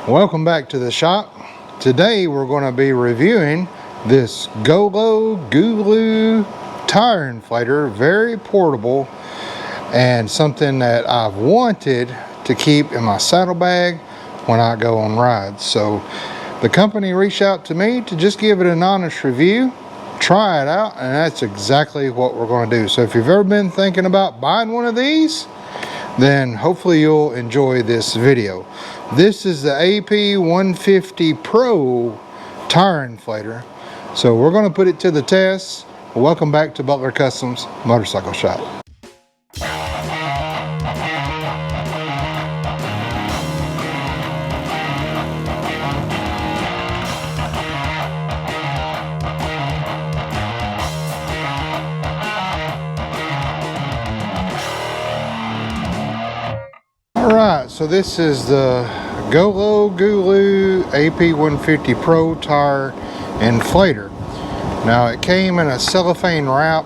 Welcome back to the shop. Today we're going to be reviewing this GooLoo tire inflator. Very portable and something that I've wanted to keep in my saddlebag when I go on rides. So the company reached out to me to just give it an honest review, try it out, and that's exactly what we're going to do. So if you've ever been thinking about buying one of these, then hopefully you'll enjoy this video. This is the Ap150 Pro tire inflator. So we're going to put it to the test. Welcome back to Butler Customs Motorcycle Shop. Alright, so this is the GooLoo Ap150 Pro tire inflator. Now it came in a cellophane wrap,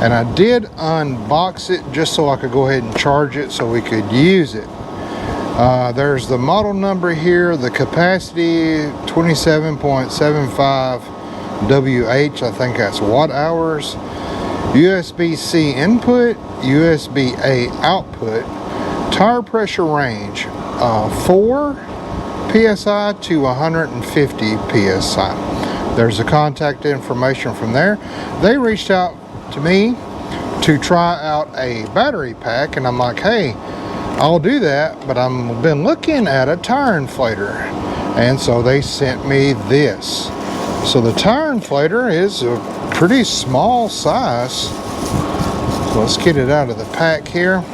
and I did unbox it just so I could go ahead and charge it so we could use it. There's the model number here, the capacity 27.75 WH, I think that's watt hours, USB-C input, USB-A output, tire pressure range 4 psi to 150 psi. There's the contact information from there. They reached out to me to try out a battery pack, and I'm like, hey, I'll do that, but I've been looking at a tire inflator, and so they sent me this. So the tire inflator is a pretty small size. So let's get it out of the pack here.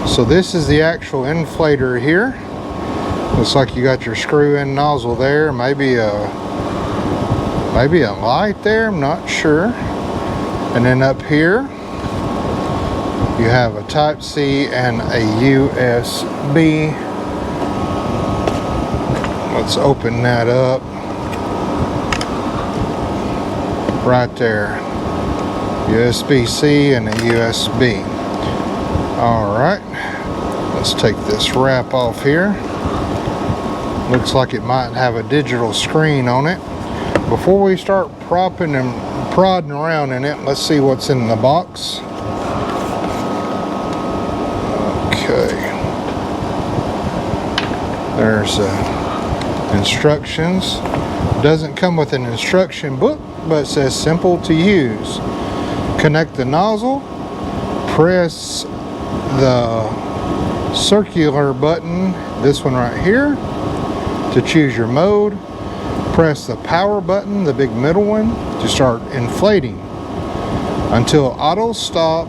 So this is the actual inflator here. Looks like you got your screw-in nozzle there, maybe a light there, I'm not sure. And then up here you have a Type-C and a USB. Let's open that up. Right there, USB-C and a USB. Alright, let's take this wrap off here. Looks like it might have a digital screen on it. Before we start propping and prodding around in it, let's see what's in the box. Okay. There's instructions. Doesn't come with an instruction book, but it says simple to use. Connect the nozzle. Press the circular button, this one right here, to choose your mode. Press the power button, the big middle one, to start inflating until auto stop,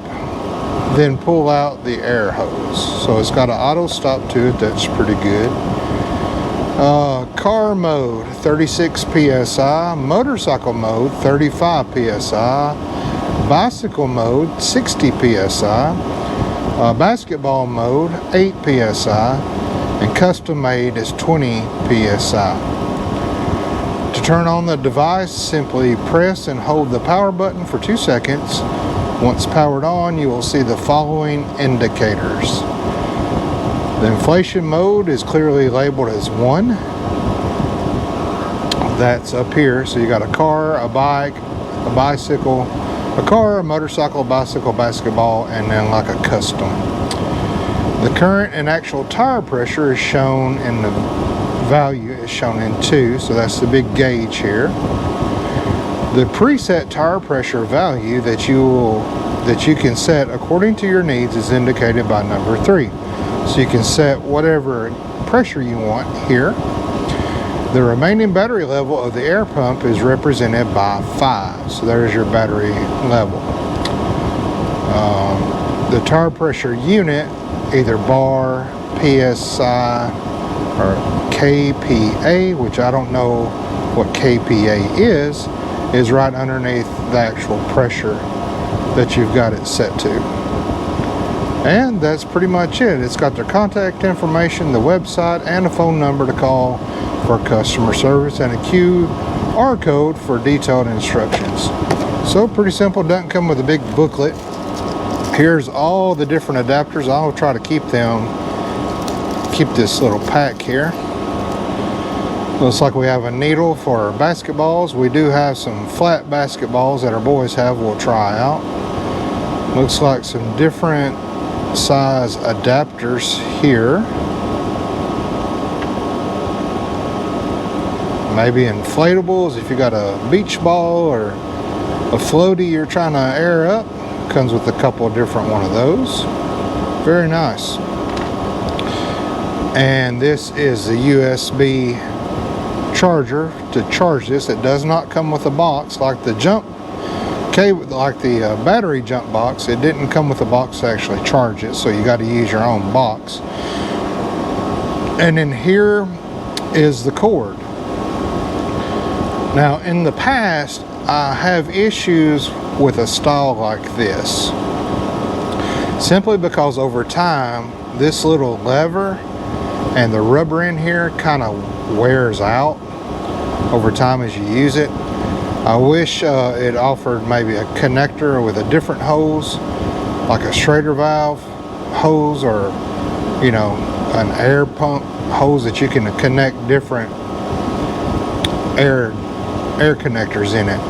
then pull out the air hose. So it's got an auto stop to it, that's pretty good. Car mode 36 psi, motorcycle mode 35 psi, bicycle mode 60 psi, basketball mode 8 psi, and custom made is 20 psi. To turn on the device, simply press and hold the power button for 2 seconds. Once powered on, you will see the following indicators. The inflation mode is clearly labeled as 1. That's up here. So you got a car, a bike, a bicycle, a car, a motorcycle, a bicycle, basketball, and then like a custom. The current and actual tire pressure is shown in the value is shown in 2, so that's the big gauge here. The preset tire pressure value that you can set according to your needs is indicated by number 3. So you can set whatever pressure you want here. The remaining battery level of the air pump is represented by 5. So there's your battery level. The tire pressure unit, either bar, PSI, or KPA, which I don't know what KPA is right underneath the actual pressure that you've got it set to. And that's pretty much it. It's got their contact information, the website, and a phone number to call for customer service, and a QR code for detailed instructions. So pretty simple. Doesn't come with a big booklet. Here's all the different adapters. I'll try to keep them keep this little pack here. Looks like we have a needle for basketballs. We do have some flat basketballs that our boys have we'll try out. Looks like some different size adapters here. Maybe inflatables if you got a beach ball or a floaty you're trying to air up. Comes with a couple of different one of those. Very nice. And this is the USB charger to charge this. It does not come with a box like the battery jump box. It didn't come with a box to actually charge it, so you got to use your own box. And then here is the cord. Now in the past I have issues with a style like this, simply because over time this little lever and the rubber in here kind of wears out over time as you use it. I wish it offered maybe a connector with a different hose, like a Schrader valve hose, or you know, an air pump hose that you can connect different air connectors in it,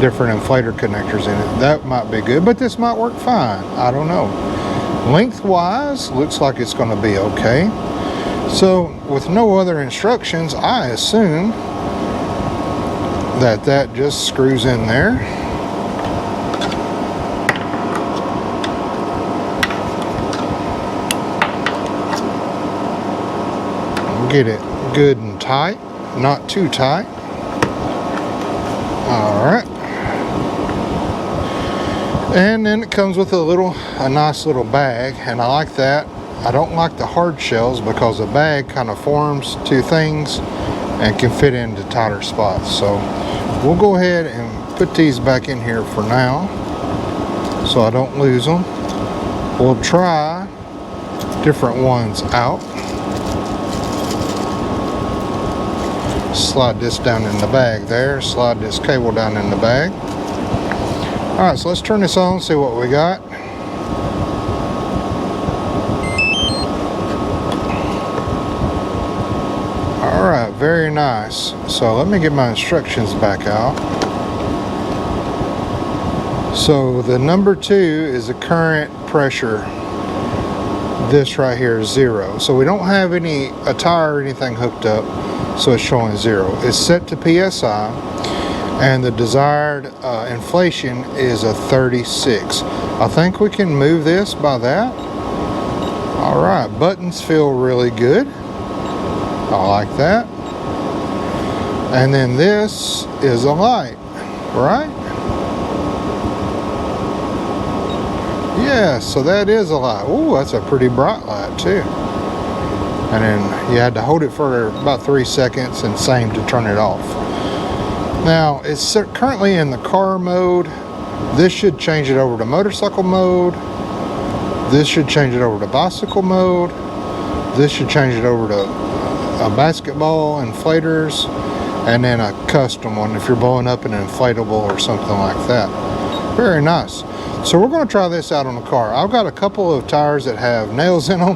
different inflator connectors in it. That might be good, but this might work fine. I don't know. Lengthwise, looks like it's going to be okay. So with no other instructions, I assume that just screws in there. Get it good and tight, not too tight. Alright, and then it comes with a nice little bag, and I like that. I don't like the hard shells because the bag kind of forms two things and can fit into tighter spots. So we'll go ahead and put these back in here for now so I don't lose them. We'll try different ones out. Slide this down in the bag there, slide this cable down in the bag. Alright, so let's turn this on, see what we got. Alright, very nice. So let me get my instructions back out. So the number 2 is the current pressure. This right here is 0. So we don't have a tire or anything hooked up, so it's showing 0. It's set to PSI, and the desired inflation is a 36. I think we can move this by that. Alright, buttons feel really good. I like that. And then this is a light, right? Yeah, so that is a light. Ooh, that's a pretty bright light too. And then you had to hold it for about 3 seconds and same to turn it off. Now it's currently in the car mode. This should change it over to motorcycle mode. This should change it over to bicycle mode. This should change it over to a basketball, inflators, and then a custom one if you're blowing up an inflatable or something like that. Very nice. So we're going to try this out on the car. I've got a couple of tires that have nails in them.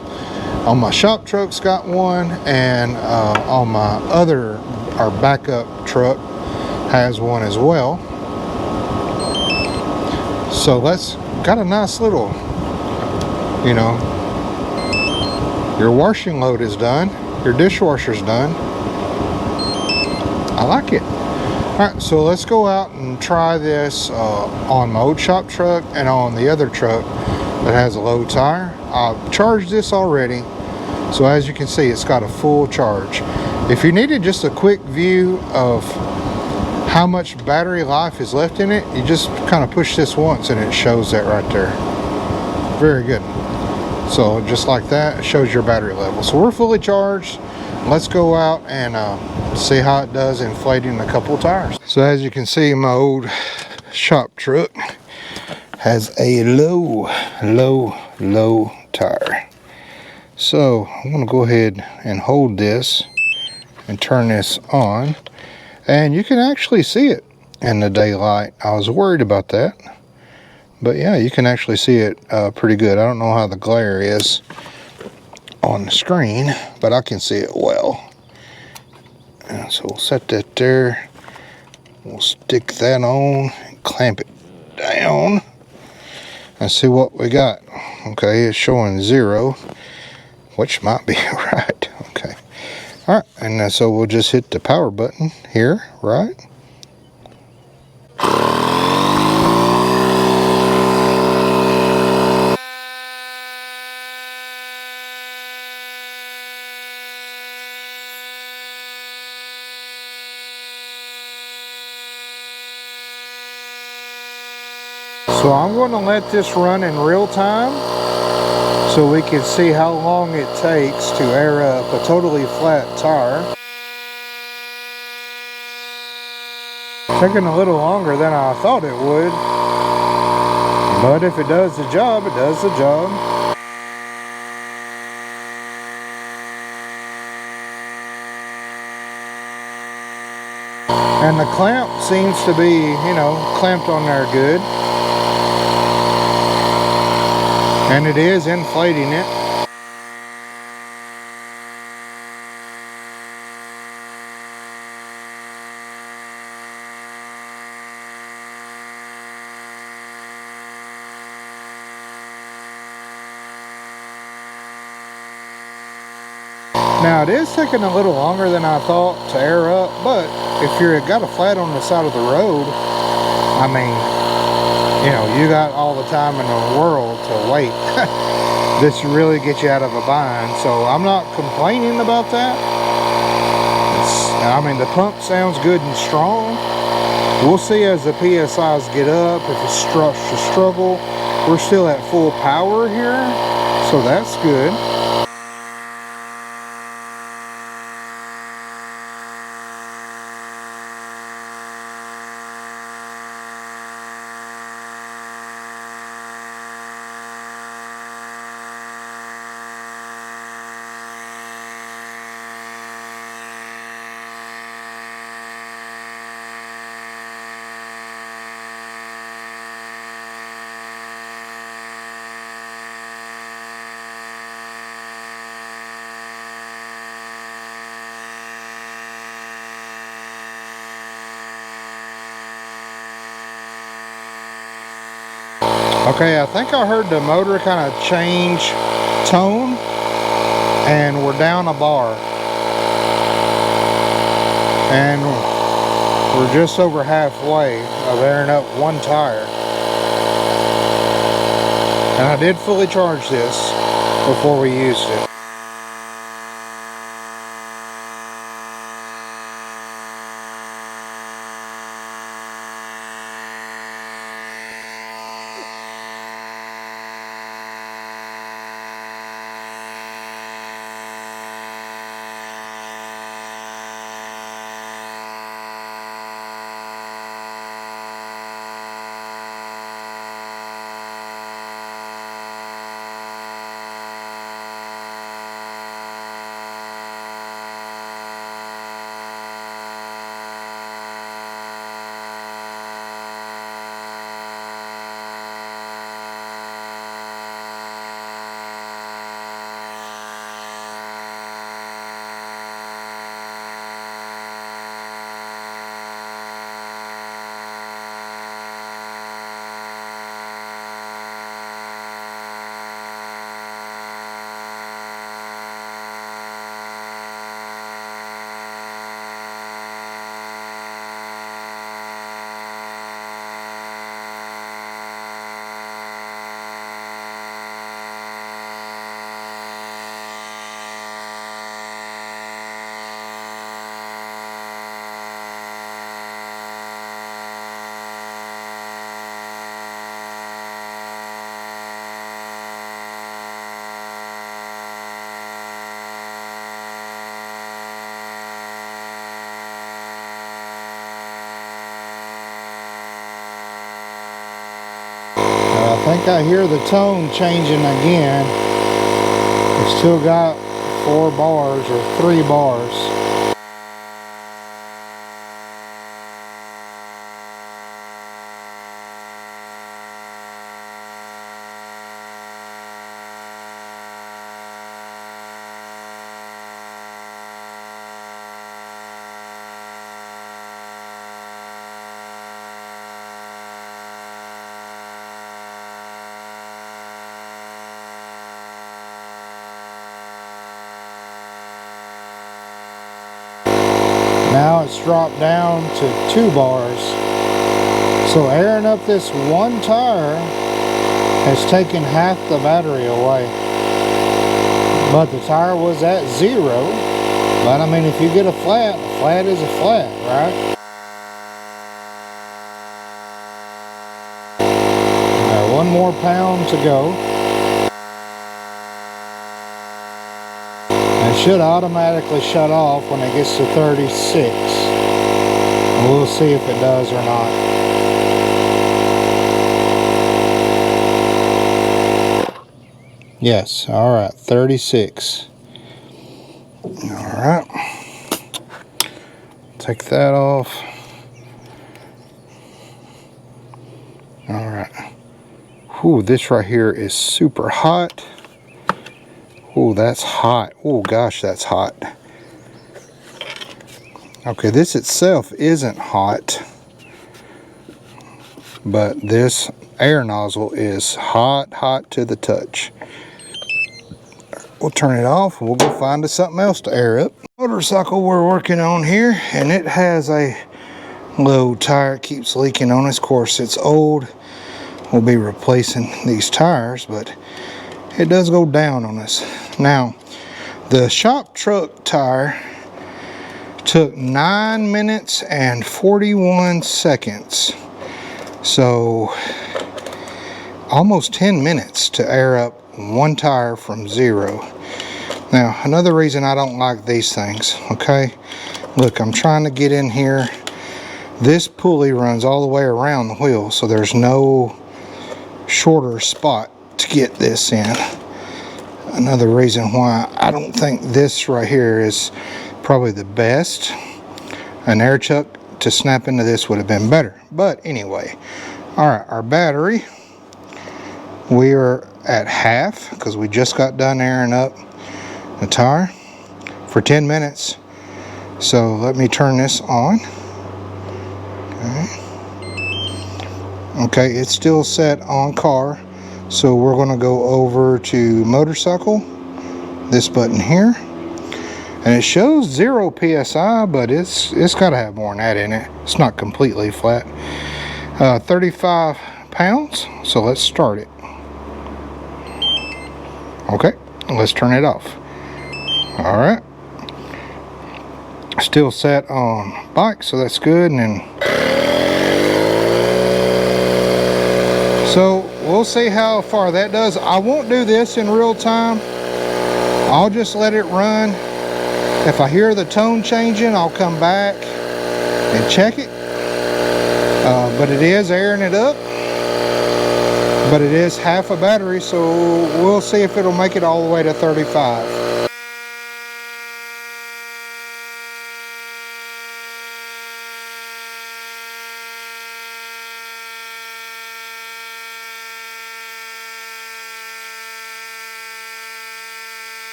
On my shop truck's got one, and on my our backup truck has one as well. So got a nice little, you know, your washing load is done, your dishwasher's done. I like it. Alright, so let's go out and try this on my old shop truck and on the other truck that has a low tire. I've charged this already, so as you can see, it's got a full charge. If you needed just a quick view of how much battery life is left in it, you just kind of push this once and it shows that right there. Very good. So just like that, it shows your battery level. So we're fully charged. Let's go out and see how it does inflating a couple of tires. So as you can see, my old shop truck has a low tire. So I'm going to go ahead and hold this and turn this on, and you can actually see it in the daylight. I was worried about that, but yeah, you can actually see it pretty good. I don't know how the glare is, on the screen, but I can see it well. And so we'll set that there. We'll stick that on and clamp it down and see what we got. Okay, it's showing 0, which might be right. Okay. All right, and so we'll just hit the power button here, right? So I'm going to let this run in real time so we can see how long it takes to air up a totally flat tire. Taking a little longer than I thought it would, but if it does the job, it does the job. And the clamp seems to be, you know, clamped on there good. And it is inflating it. Now it is taking a little longer than I thought to air up, but if you've got a flat on the side of the road, I mean, you know, you got all the time in the world to wait. This really gets you out of a bind, so I'm not complaining about that. I mean, the pump sounds good and strong. We'll see as the PSIs get up, if it starts to struggle. We're still at full power here, so that's good. Okay, I think I heard the motor kind of change tone, and we're down a bar. And we're just over halfway of airing up one tire. And I did fully charge this before we used it. I think I hear the tone changing again. We've still got 4 bars or 3 bars. Now it's dropped down to 2 bars. So airing up this one tire has taken half the battery away. But the tire was at 0. But I mean, if you get a flat is a flat, right? Now, 1 more pound to go. It should automatically shut off when it gets to 36. We'll see if it does or not. Yes, alright, 36. Alright. Take that off. Alright. Whew, this right here is super hot. Oh, that's hot. Oh gosh, that's hot. Okay, this itself isn't hot, but this air nozzle is hot to the touch. We'll turn it off and we'll go find us something else to air up. Motorcycle we're working on here, and it has a low tire. It keeps leaking on us. Of course, it's old. We'll be replacing these tires, but it does go down on us. Now, the shop truck tire took 9 minutes and 41 seconds. So almost 10 minutes to air up one tire from 0. Now, another reason I don't like these things, okay? Look, I'm trying to get in here. This pulley runs all the way around the wheel, so there's no shorter spot to get this in. Another reason why I don't think this right here is probably the best. An air chuck to snap into this would have been better. But anyway, alright, our battery, we are at half because we just got done airing up the tire for 10 minutes. So let me turn this on. Okay, it's still set on car. So we're going to go over to motorcycle, this button here, and it shows 0 PSI, but it's got to have more than that in it. It's not completely flat. 35 pounds, so let's start it. Okay, let's turn it off. All right, still set on bike, so that's good. And then, so we'll see how far that does. I won't do this in real time. I'll just let it run. If I hear the tone changing, I'll come back and check it. But it is airing it up. But it is half a battery, so we'll see if it'll make it all the way to 35.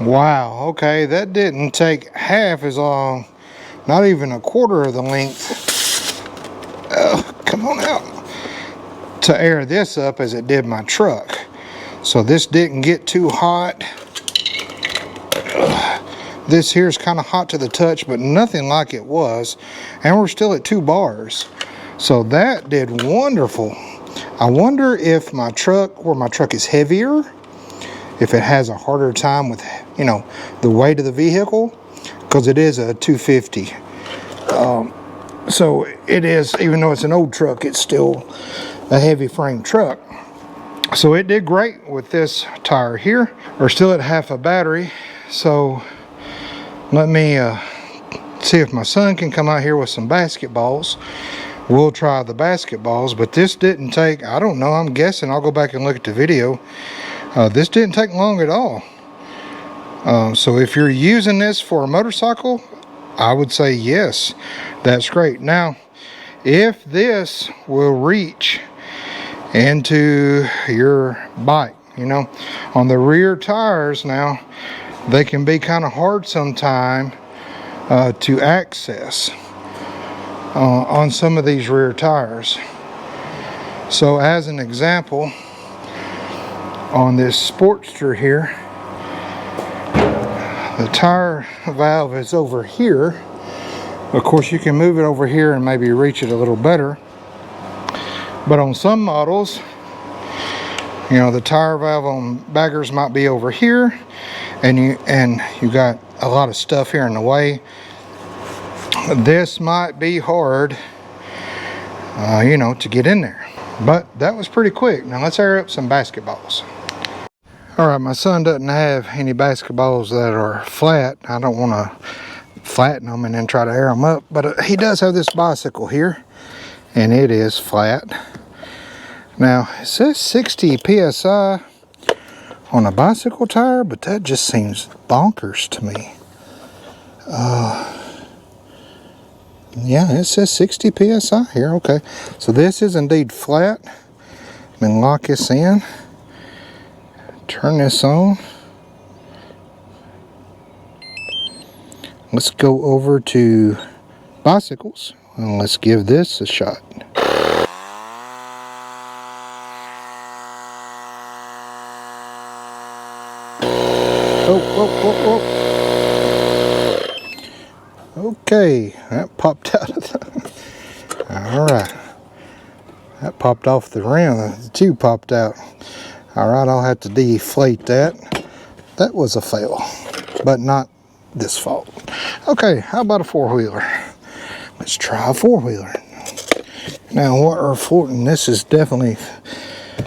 Wow, okay, that didn't take half as long, not even a quarter of the length, come on out, to air this up as it did my truck. So this didn't get too hot. This here is kind of hot to the touch, but nothing like it was, and we're still at 2 bars. So that did wonderful. I wonder if my truck, where my truck is heavier, if it has a harder time with, you know, the weight of the vehicle, because it is a 250. So it is, even though it's an old truck, it's still a heavy frame truck. So it did great with this tire here. We're still at half a battery. So let me see if my son can come out here with some basketballs. We'll try the basketballs, but this didn't take, I don't know, I'm guessing, I'll go back and look at the video. This didn't take long at all. So if you're using this for a motorcycle, I would say yes, that's great. Now, if this will reach into your bike, you know, on the rear tires now, they can be kind of hard sometime to access on some of these rear tires. So as an example, on this Sportster here, the tire valve is over here. Of course, you can move it over here and maybe reach it a little better. But on some models, you know, the tire valve on baggers might be over here, and you got a lot of stuff here in the way. This might be hard, you know, to get in there. But that was pretty quick. Now let's air up some basketballs. Alright, my son doesn't have any basketballs that are flat. I don't want to flatten them and then try to air them up. But he does have this bicycle here, and it is flat. Now, it says 60 PSI on a bicycle tire, but that just seems bonkers to me. Yeah, it says 60 PSI here. Okay, so this is indeed flat. I'm going to lock this in. Turn this on. Let's go over to bicycles and let's give this a shot. Okay, that popped out of the... Alright. That popped off the rim. The tube popped out. Alright, I'll have to deflate that. That was a fail, but not this fault. Okay, how about a four-wheeler? Let's try a four-wheeler. Now, what are and this is definitely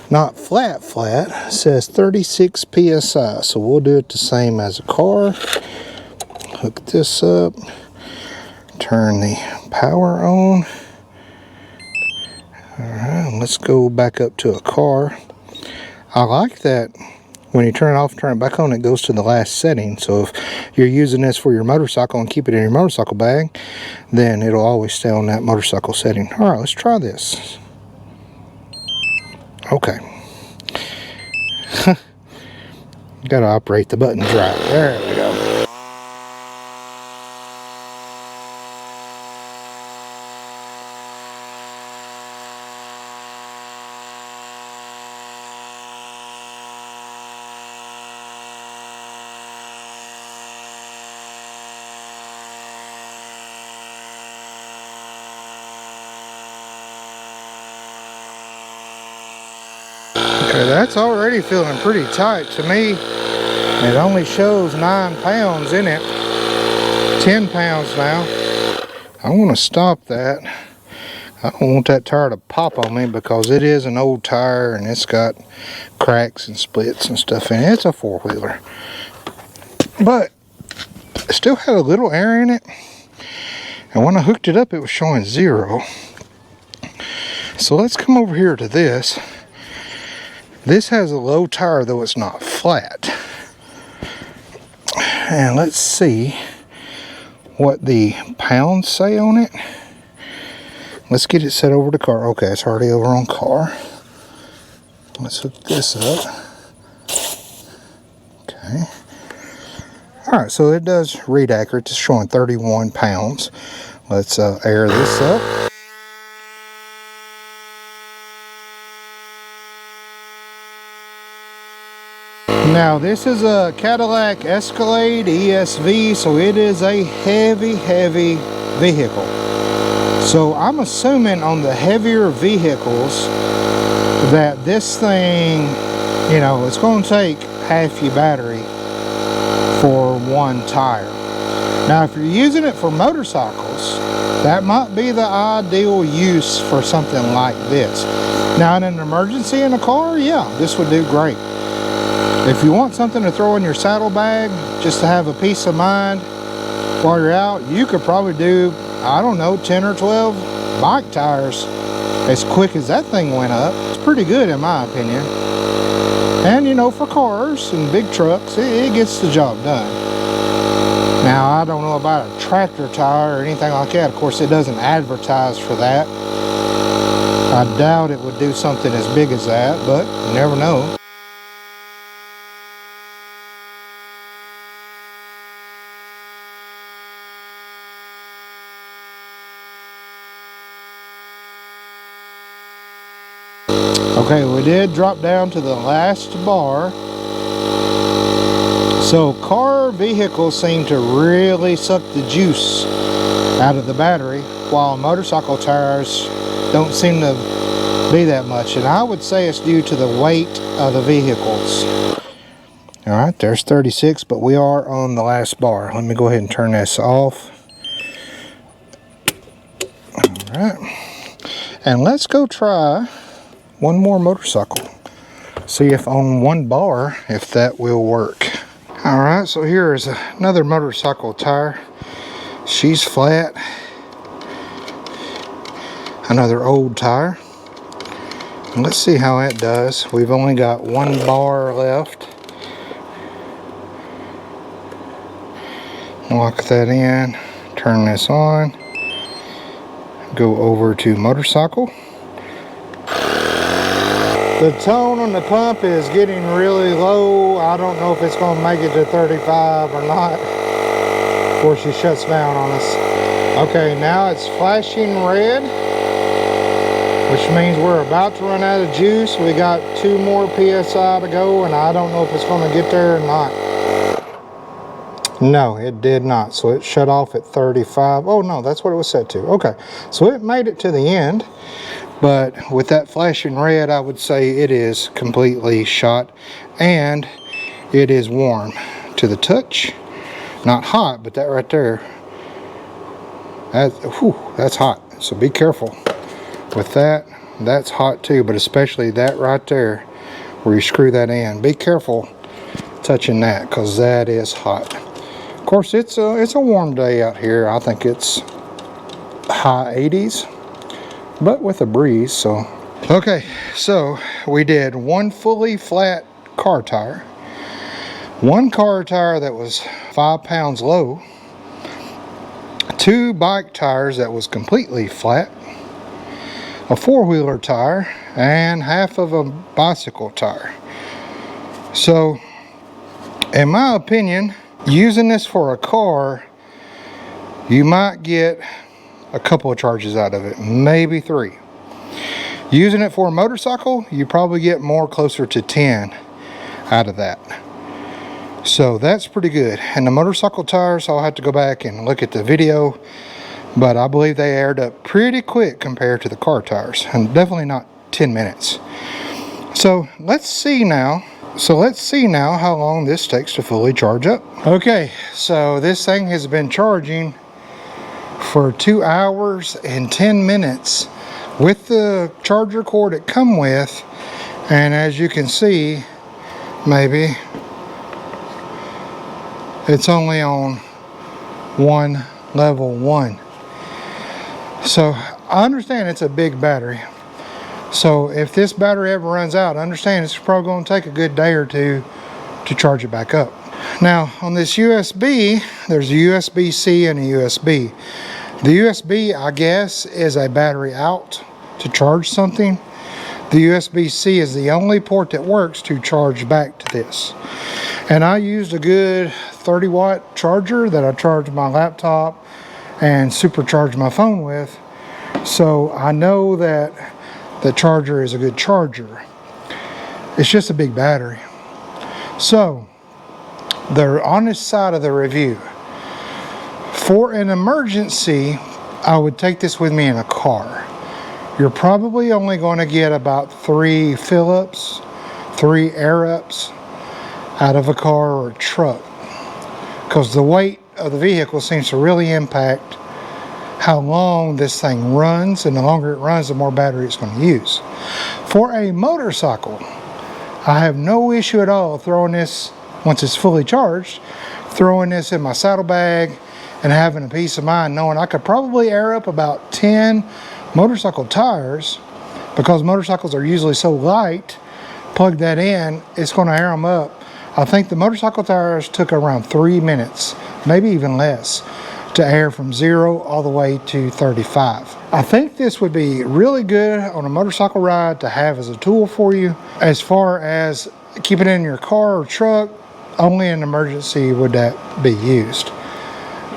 not flat. It says 36 PSI, so we'll do it the same as a car. Hook this up. Turn the power on. Alright, let's go back up to a car. I like that when you turn it off and turn it back on, it goes to the last setting. So if you're using this for your motorcycle and keep it in your motorcycle bag, then it'll always stay on that motorcycle setting. Alright, let's try this. Okay. Gotta operate the buttons right. There we go. Okay, that's already feeling pretty tight to me. It only shows 9 pounds in it. 10 pounds now. I want to stop that. I don't want that tire to pop on me because it is an old tire and it's got cracks and splits and stuff in it. It's a four-wheeler. But it still had a little air in it. And when I hooked it up, it was showing 0. So let's come over here to this. This has a low tire, though it's not flat. And let's see what the pounds say on it. Let's get it set over to car. Okay, it's already over on car. Let's hook this up. Okay. Alright, so it does read accurate. It's showing 31 pounds. Let's air this up. Now this is a Cadillac Escalade ESV, so it is a heavy vehicle. So I'm assuming on the heavier vehicles that this thing, you know, it's going to take half your battery for one tire. Now if you're using it for motorcycles, that might be the ideal use for something like this. Now in an emergency in a car, yeah, this would do great. If you want something to throw in your saddlebag just to have a peace of mind while you're out, you could probably do, I don't know, 10 or 12 bike tires as quick as that thing went up. It's pretty good in my opinion. And you know, for cars and big trucks, it gets the job done. Now, I don't know about a tractor tire or anything like that. Of course, it doesn't advertise for that. I doubt it would do something as big as that, but you never know. Okay, we did drop down to the last bar. So car vehicles seem to really suck the juice out of the battery, while motorcycle tires don't seem to be that much. And I would say it's due to the weight of the vehicles. All right, there's 36, but we are on the last bar. Let me go ahead and turn this off. All right, and let's go try one more motorcycle. See if on one bar, if that will work. All right, so here is another motorcycle tire. She's flat. Another old tire. And let's see how that does. We've only got one bar left. Lock that in. Turn this on. Go over to motorcycle. The tone on the pump is getting really low. I don't know if it's going to make it to 35 or not before she shuts down on us. Okay, now it's flashing red, which means we're about to run out of juice. We got 2 more PSI to go, and I don't know if it's going to get there or not. No, it did not. So it shut off at 35. Oh no, that's what it was set to. Okay, so it made it to the end. But with that flashing red, I would say it is completely shot, and it is warm to the touch. Not hot, but that right there, that's hot. So be careful with that. That's hot too, but especially that right there where you screw that in. Be careful touching that, because that is hot. Of course, it's a warm day out here. I think it's high 80s. But with a breeze. So okay, so we did one fully flat car tire, one car tire that was 5 pounds low, 2 bike tires that was completely flat, a 4-wheeler tire, and half of a bicycle tire. So in my opinion, using this for a car, you might get a couple of charges out of it, maybe 3. Using it for a motorcycle, you probably get more, closer to 10 out of that. So that's pretty good. And the motorcycle tires, I'll have to go back and look at the video, but I believe they aired up pretty quick compared to the car tires, and definitely not 10 minutes. So let's see now how long this takes to fully charge up. Okay, so this thing has been charging for 2 hours and 10 minutes with the charger cord it come with, and as you can see, maybe it's only on level 1. So I understand it's a big battery, so if this battery ever runs out, understand it's probably going to take a good day or 2 to charge it back up. Now on this USB, there's a USB-C and a USB. The USB, I guess, is a battery out to charge something. The USB-C is the only port that works to charge back to this. And I used a good 30-watt charger that I charged my laptop and supercharged my phone with. So I know that the charger is a good charger. It's just a big battery. So, the honest side of the review. For an emergency, I would take this with me in a car. You're probably only going to get about 3 fill-ups, 3 air-ups out of a car or a truck, because the weight of the vehicle seems to really impact how long this thing runs, and the longer it runs, the more battery it's going to use. For a motorcycle, I have no issue at all throwing this, once it's fully charged, throwing this in my saddlebag and having a peace of mind knowing I could probably air up about 10 motorcycle tires, because motorcycles are usually so light. Plug that in, it's going to air them up I think the motorcycle tires took around 3 minutes, maybe even less, to air from 0 all the way to 35. I think this would be really good on a motorcycle ride to have as a tool for you. As far as keeping it in your car or truck, only in an emergency would that be used.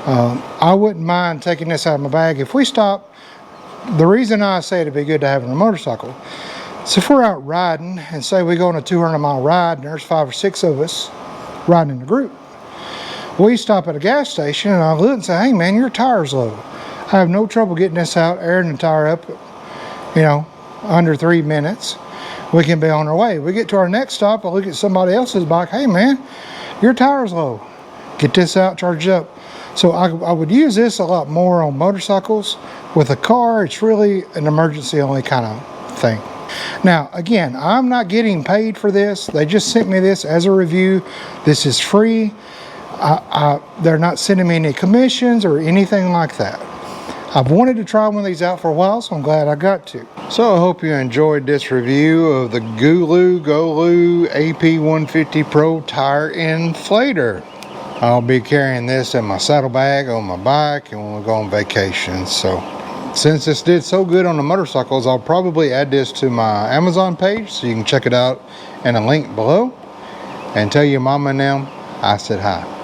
I wouldn't mind taking this out of my bag. If we stop, the reason I say it'd be good to have on a motorcycle, so if we're out riding and say we go on a 200-mile ride and there's 5 or 6 of us riding in a group, we stop at a gas station and I look and say, hey man, your tire's low. I have no trouble getting this out, airing the tire up, you know, under 3 minutes. We can be on our way. We get to our next stop, I look at somebody else's bike, hey man, your tire's low. Get this out, charge it up. So I would use this a lot more on motorcycles. With a car, it's really an emergency only kind of thing. Now, again, I'm not getting paid for this. They just sent me this as a review. This is free. They're not sending me any commissions or anything like that. I've wanted to try one of these out for a while, so I'm glad I got to. So I hope you enjoyed this review of the GooLoo Ap150 Pro Tire Inflator. I'll be carrying this in my saddlebag on my bike and when we go on vacation. So since this did so good on the motorcycles, I'll probably add this to my Amazon page so you can check it out in a link below. And tell your mama and them I said hi.